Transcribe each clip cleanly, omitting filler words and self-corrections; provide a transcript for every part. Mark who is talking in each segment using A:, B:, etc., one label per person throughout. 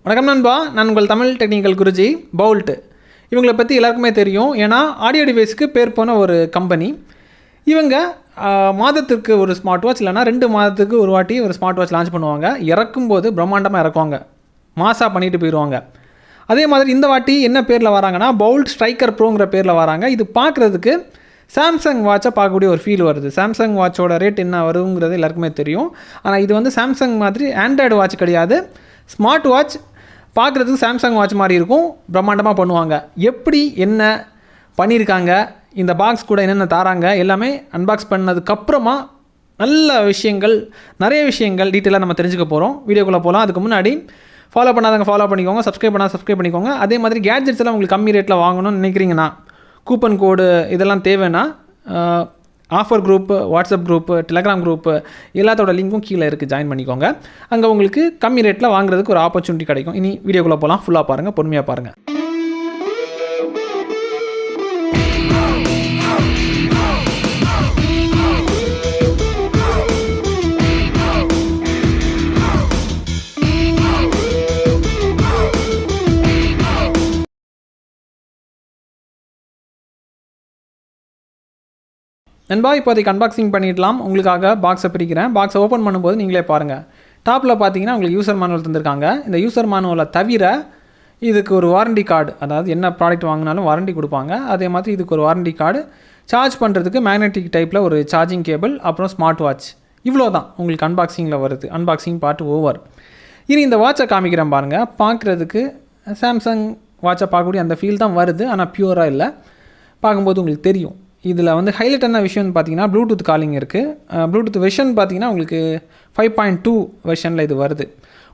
A: வணக்கம் நண்பா, நான் உங்கள் தமிழ் டெக்னிக்கல் குருஜி பவுல்ட். இவங்களை பற்றி எல்லாருக்குமே தெரியும். ஏன்னா ஆடியோ டிவைஸுக்கு பேர் போன ஒரு கம்பெனி. இவங்க மாதத்துக்கு ஒரு ஸ்மார்ட் வாட்ச் இல்லைனா 2 மாதத்துக்கு ஒரு வாட்டி ஒரு ஸ்மார்ட் வாட்ச் லான்ச் பண்ணுவாங்க. இறக்கும்போது பிரம்மாண்டமாக இறக்குவாங்க, மாசாக பண்ணிட்டு போயிடுவாங்க. அதே மாதிரி இந்த வாட்டி என்ன பேரில் வராங்கன்னா பவுல்ட் ஸ்ட்ரைக்கர் ப்ரோங்கிற பேரில் வராங்க. இது பார்க்குறதுக்கு சாம்சங் வாட்சை பார்க்கக்கூடிய ஒரு ஃபீல் வருது. சாம்சங் வாட்சோட ரேட் என்ன வருங்கிறது எல்லாருக்குமே தெரியும். ஆனால் இது வந்து சாம்சங் மாதிரி ஆண்ட்ராய்டு வாட்ச் கிடையாது. ஸ்மார்ட் வாட்ச் பார்க்குறதுக்கு சாம்சங் வாட்ச் மாதிரி இருக்கும், பிரம்மாண்டமாக பண்ணுவாங்க. எப்படி என்ன பண்ணியிருக்காங்க, இந்த பாக்ஸ் கூட என்னென்ன தாராங்க, எல்லாமே அன்பாக்ஸ் பண்ணதுக்கப்புறமா நிறைய விஷயங்கள் டீட்டெயிலாக நம்ம தெரிஞ்சுக்க போகிறோம். வீடியோக்குள்ளே போகலாம். அதுக்கு முன்னாடி ஃபாலோ பண்ணாதவங்க ஃபாலோ பண்ணிக்கோங்க, சப்ஸ்கிரைப் பண்ணிக்கோங்க. அதே மாதிரி கேட்ஜெட்ஸ் எல்லாம் உங்களுக்கு கம்மி ரேட்டில் வாங்கணும்னு நினைக்கிறீங்கன்னா, கூப்பன் கோடு இதெல்லாம் தேவைன்னா offer group, WhatsApp group, Telegram group எல்லாத்தோட லிங்க்கும் கீழே இருக்குது, ஜாயின் பண்ணிக்கோங்க. அங்கே உங்களுக்கு கம்மி ரேட்டில் வாங்குறதுக்கு ஒரு ஆப்பர்ச்சுனிட்டி கிடைக்கும். இனி வீடியோக்குள்ளே போகலாம். ஃபுல்லாக பாருங்கள், பொறுமையாக பாருங்கள். நண்பா, இப்போதைக்கு அன்பாக்சிங் பண்ணிடலாம். உங்களுக்காக பாக்ஸை பிரிக்கிறேன். பாக்ஸை ஓப்பன் பண்ணும்போது நீங்களே பாருங்கள். டாப்பில் பார்த்தீங்கன்னா உங்களுக்கு யூசர் மேனுவல் தந்திருக்காங்க. இந்த யூசர் மேனுவலை தவிர இதுக்கு ஒரு வாரண்டி கார்டு, அதாவது என்ன ப்ராடக்ட் வாங்கினாலும் வாரண்டி கொடுப்பாங்க. அதே மாதிரி இதுக்கு ஒரு வாரண்டி கார்டு, சார்ஜ் பண்ணுறதுக்கு மேக்னெட்டிக் டைப்பில் ஒரு சார்ஜிங் கேபிள், அப்புறம் ஸ்மார்ட் வாட்ச். இவ்வளோ தான் உங்களுக்கு அன்பாக்சிங்கில் வருது. Unboxing part over. இனி இந்த வாட்சை காமிக்கிறேன் பாருங்கள். பார்க்குறதுக்கு சாம்சங் வாட்சை பார்க்கக்கூடிய அந்த ஃபீல் தான் வருது, ஆனால் பியூராக இல்லை. பார்க்கும்போது உங்களுக்கு தெரியும். இதில் வந்து ஹைலைட்டான விஷயம்னு பார்த்தீங்கன்னா ப்ளூடூத் காலிங் இருக்குது. ப்ளூடூத் வெர்ஷன் பார்த்தீங்கன்னா உங்களுக்கு 5.2 வெர்ஷனில் இது வருது.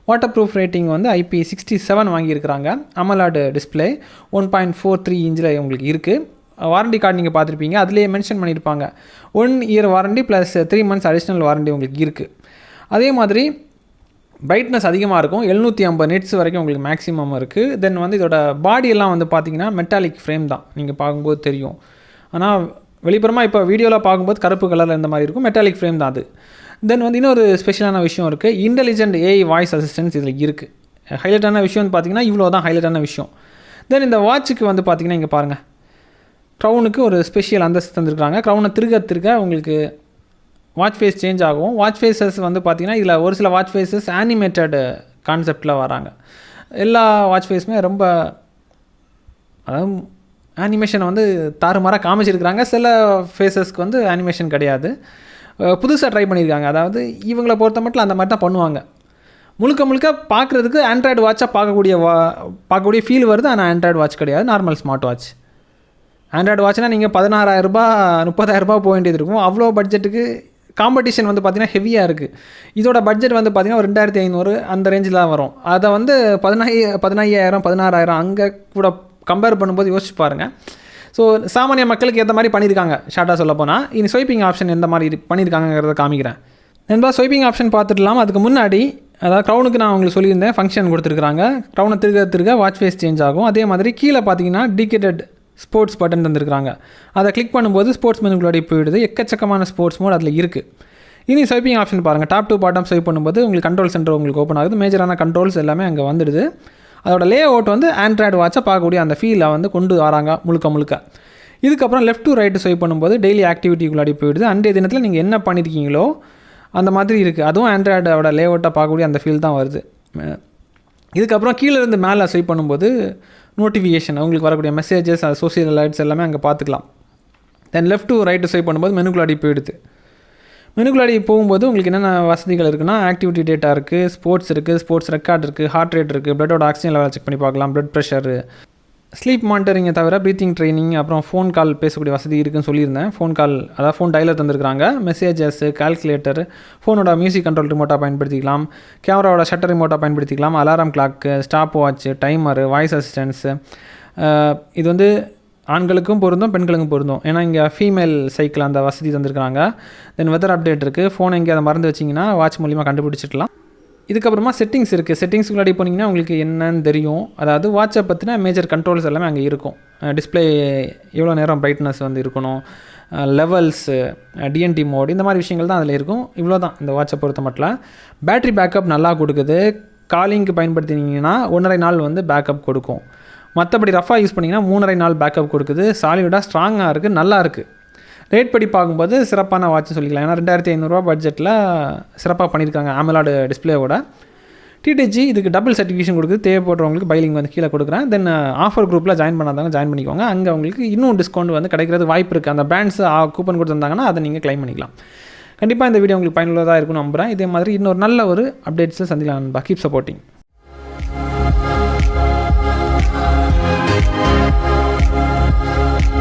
A: வாட்டர் ப்ரூஃப் ரேட்டிங் வந்து IP67 வாங்கியிருக்கிறாங்க. அமலாட் டிஸ்பிளே 1.43 இன்ச்சில் உங்களுக்கு இருக்குது. வாரண்டி கார்டு நீங்கள் பார்த்துருப்பீங்க, அதிலே மென்ஷன் பண்ணியிருப்பாங்க 1 year warranty plus 3 months additional warranty உங்களுக்கு இருக்குது. அதே மாதிரி பிரைட்னஸ் அதிகமாக இருக்கும், 750 நிட்ஸ் வரைக்கும் உங்களுக்கு மேக்ஸிமம் இருக்குது. தென் வந்து இதோட பாடியெல்லாம் வந்து பார்த்திங்கன்னா மெட்டாலிக் ஃப்ரேம் தான், நீங்கள் பார்க்கும்போது தெரியும். ஆனால் வெளிப்புறமாக இப்போ வீடியோவில் பார்க்கும்போது கருப்பு கலரில் இந்த மாதிரி இருக்கும், மெட்டாலிக் ஃப்ரேம் தான் அது. தென் வந்து இன்னொரு ஸ்பெஷலான விஷயம் இருக்குது, இன்டெலிஜென்ட் AI வாய்ஸ் அசிஸ்டன்ஸ் இதில் இருக்குது. ஹைலைட்டான விஷயம்னு பார்த்தீங்கன்னா இவ்வளோ தான் ஹைலைட்டான விஷயம். தென் இந்த வாட்சுக்கு வந்து பார்த்திங்கன்னா இங்கே பாருங்கள், க்ரௌனுக்கு ஒரு ஸ்பெஷல் அந்தஸ்து தந்துருக்காங்க. க்ரௌனை திருக்க உங்களுக்கு வாட்ச் ஃபேஸ் சேஞ்ச் ஆகும். வாட்ச் ஃபேஸஸ் வந்து பார்த்திங்கன்னா இதில் ஒரு சில வாட்ச் ஃபேஸஸ் ஆனிமேட்டட் கான்செப்டில் வராங்க. எல்லா வாட்ச் ஃபேஸுமே ரொம்ப, அதாவது அனிமேஷனை வந்து தாறுமாறாக காமிச்சிருக்கிறாங்க. சில ஃபேஸஸ்க்கு வந்து அனிமேஷன் கிடையாது, புதுசாக ட்ரை பண்ணியிருக்காங்க. அதாவது இவங்களை பொறுத்த மட்டும் அந்த மாதிரி தான் பண்ணுவாங்க. முழுக்க பார்க்குறதுக்கு ஆண்ட்ராய்டு வாட்சாக பார்க்கக்கூடிய ஃபீல் வருது, ஆனால் ஆண்ட்ராய்டு வாட்ச் கிடையாது, நார்மல் ஸ்மார்ட் வாட்ச். ஆண்ட்ராய்டு வாட்ச்னால் நீங்கள் 16,000 30,000 போக வேண்டியது இருக்கும். அவ்வளோ பட்ஜெட்டுக்கு காம்படிஷன் வந்து பார்த்திங்கன்னா ஹெவியாக இருக்குது. இதோட பட்ஜெட் வந்து பார்த்திங்கன்னா ஒரு 2,500 அந்த ரேஞ்சில் தான் வரும். அதை வந்து 15,000 16,000 அங்கே கூட கம்பேர் பண்ணும்போது யோசிச்சு பாருங்கள். ஸோ சாமானிய மக்களுக்கு ஏற்ற மாதிரி பண்ணியிருக்காங்க. ஷார்ட்டாக சொல்ல போனால் இனி ஸ்வைப்பிங் ஆப்ஷன் எந்த மாதிரி பண்ணியிருக்காங்கிறத காமிக்கிறேன். நண்பா, ஸ்வைப்பிங் ஆப்ஷன் பார்த்துடலாம். அதுக்கு முன்னாடி அதாவது க்ரௌனுக்கு நான் உங்களுக்கு சொல்லியிருந்தேன் ஃபங்க்ஷன் கொடுத்துருக்குறாங்க. க்ரௌனை திருக்க வாட்ச் ஃபேஸ் சேஞ்ச் ஆகும். அதே மாதிரி கீழே பார்த்தீங்கன்னா டிகேட்டட் ஸ்போர்ட்ஸ் பட்டன் தந்திருக்கிறாங்க. அதை கிளிக் பண்ணும்போது ஸ்போர்ட்ஸ் மெனுக்குள்ளே போயிடுது. எக்கச்சக்கமான ஸ்போர்ட்ஸ் மோட் அதில் இருக்குது. இனி ஸ்வைப்பிங் ஆப்ஷன் பாருங்கள். டாப் டு பாட்டம் ஸ்வைப் பண்ணும்போது உங்களுக்கு கண்ட்ரோல் சென்டர் உங்களுக்கு ஓப்பன் ஆகுது. மேஜரான கண்ட்ரோல்ஸ் எல்லாமே அங்கே வந்துடுது. அதோட லே அவுட் வந்து ஆண்ட்ராய்டு வாட்சை பார்க்கக்கூடிய அந்த ஃபீலை வந்து கொண்டு வராங்க முழுக்க. இதுக்கப்புறம் லெஃப்ட் டு ரைட்டு ஸ்வைப் பண்ணும்போது டெய்லி ஆக்டிவிட்டிக்குள்ளாடி போயிடுது. அன்றைய தினத்தில் நீங்கள் என்ன பண்ணியிருக்கீங்களோ அந்த மாதிரி இருக்குது. அதுவும் ஆண்ட்ராய்டோட லே அவுட்டை பார்க்கக்கூடிய அந்த ஃபீல் தான் வருது. இதுக்கப்புறம் கீழே இருந்து மேலே ஸ்வைப் பண்ணும்போது நோட்டிஃபிகேஷன், உங்களுக்கு வரக்கூடிய மெசேஜஸ், சோசியல் அலர்ட்ஸ் எல்லாமே அங்கே பார்த்துக்கலாம். தென் லெஃப்ட் டு ரைட்டு ஸ்வைப் பண்ணும்போது மெனுக்குள்ளாடி போயிடுது. மெனுக்குள்ளாடி போகும்போது உங்களுக்கு என்னென்ன வசதிகள் இருக்குன்னா, ஆக்டிவிட்டி டேட்டா இருக்குது, ஸ்போர்ட்ஸ் இருக்குது, ஸ்போர்ட்ஸ் ரெக்கார்ட் இருக்குது, ஹார்ட் ரேட் இருக்குது, பிளட்டோட ஆக்சிஜன் லெவல் செக் பண்ணி பார்க்கலாம், பிளட் ப்ரெஷரு, ஸ்லீப் மானிட்டரிங்கை தவிர ப்ரீத்திங் ட்ரைனிங், அப்புறம் ஃபோன் கால் பேசக்கூடிய வசதி இருக்குதுன்னு சொல்லியிருந்தேன். ஃபோன் கால், அதாவது ஃபோன் டயலர் தந்துருக்காங்க. மெசேஜஸ், கால்குலேட்டர், ஃபோனோட மியூசிக் கண்ட்ரோல் ரிமோட்டாக பயன்படுத்திக்கலாம், கேமராவோட ஷட்டர் ரிமோட்டாக பயன்படுத்திக்கலாம், alarm clock, stop watch, timer, voice assistance. இது வந்து ஆண்களுக்கும் பொருந்தும், பெண்களுக்கும் பொருந்தும். ஏன்னா இங்கே ஃபீமேல் சைக்கிள் அந்த வசதி தந்துருக்காங்க. தென் வெதர் அப்டேட் இருக்குது. ஃபோனை எங்கே அதை மறந்து வச்சிங்கன்னா வாட்ச் மூலிமா கண்டுபிடிச்சிக்கலாம். இதுக்கப்புறமா செட்டிங்ஸ் இருக்குது. செட்டிங்ஸ்க்கு முன்னாடி போனீங்கன்னா உங்களுக்கு என்னன்னு தெரியும். அதாவது வாட்சை பற்றின மேஜர் கண்ட்ரோல்ஸ் எல்லாமே அங்கே இருக்கும். டிஸ்பிளே எவ்வளோ நேரம் பிரைட்னஸ் வந்து இருக்கணும், லெவல்ஸு, டிஎன்டி மோட், இந்த மாதிரி விஷயங்கள் தான் அதில் இருக்கும். இவ்வளோ தான் இந்த வாட்சை பொறுத்த மட்டும். பேட்ரி பேக்கப் நல்லா கொடுக்குது. காலிங்க்கு பயன்படுத்தினீங்கன்னா 1.5 நாள் வந்து பேக்கப் கொடுக்கும். மற்றபடி ரஃபாக யூஸ் பண்ணிங்கன்னா 3.5 நாள் பேக்கப் கொடுக்குது. சாலிடாக ஸ்ட்ராங்காக இருக்குது, நல்லா இருக்குது. ரேட் படி பார்க்கும்போது சிறப்பான வாட்ச் சொல்லிக்கலாம். ஏன்னா 2500 பட்ஜெட்டில் சிறப்பாக பண்ணியிருக்காங்க AMOLED டிஸ்பிளேவோட. TTG இதுக்கு டபுள் சர்டிஃபிகேஷன் கொடுக்குது. தேவைப்படுறவங்களுக்கு பைலிங் வந்து கீழே கொடுக்குறேன். தென் ஆஃபர் குரூப்பில் ஜாயின் பண்ணாதாங்க ஜாயின் பண்ணிக்கோங்க. அங்கே உங்களுக்கு இன்னும் டிஸ்கவுண்ட் வந்து கிடைக்கிறது வாய்ப்பு இருக்குது. அந்த பிராண்ட்ஸ் கூப்பன் கொடுத்துருந்தாங்கன்னா அதை நீங்கள் கிளைம் பண்ணிக்கலாம். கண்டிப்பாக இந்த வீடியோ உங்களுக்கு பயனுள்ளதாக இருக்கும்னு நம்புகிறேன். இதே மாதிரி இன்னொரு நல்ல ஒரு அப்டேட்ஸில் சந்திக்கலாம். Keep supporting.